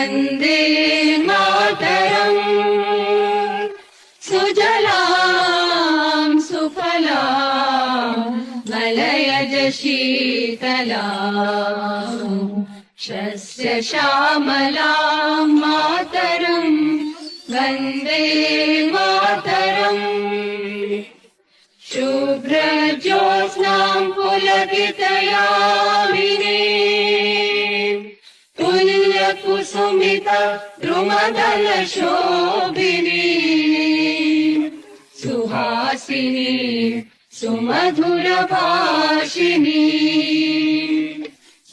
वन्दे मातरम्। सुजलां सुफलां मलयज शीतलां शस्य श्यामलां मातरम् वन्दे मातरम्। शुभ्रज्योत्स्नां पुलकितयामिनीं तुल्यकुसुमिता द्रुमदलशोभिनीं सुहासिनीं सुमधुरभाषिणीं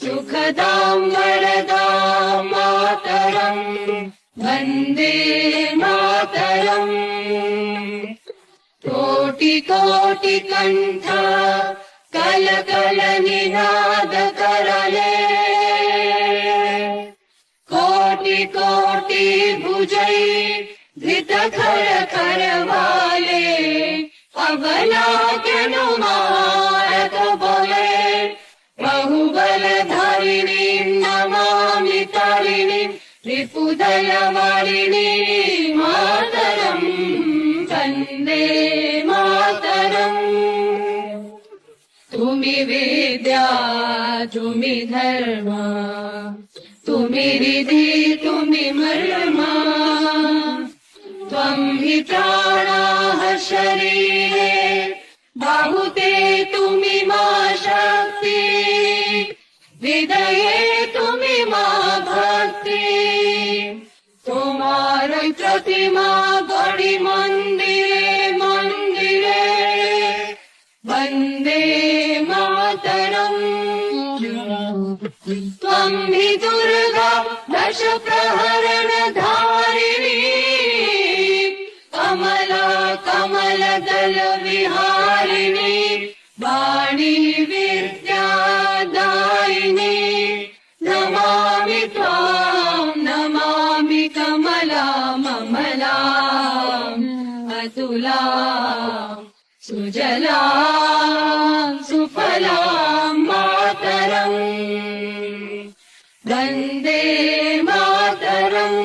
सुखदां वरदां मातरम् वन्दे मातरम्। कोटि कोटि कंठ कल कल निनाद करले कोटि कोटि भुजै धृत खर खर वाले अबला मारक बोले बहुबल धारिणीं नमामि तारिणीं रिपुदल वारिणीं मातरम् वन्दे मातरम्। तुमि विद्या तुमि धर्म तुमि रिधि तुमि मर्मा त्वं हि प्राणाः शरीरे बाहुते तुमि मा शक्ति हृदये तुमि मा भक्ति। तुम्हारी प्रतिमा गढ़ी मंदिरे मंदिरे वन्दे मातरम्। त्वं हि दुर्गा दश प्रहरण धारिणी कमला कमल दल विहारिणी वाणी विद्यादायिनी नमामि त्वां नमामि कमलाम् अमलाम् अतुलाम् सुजलां सुफलां मातरम् वन्दे मातरम्।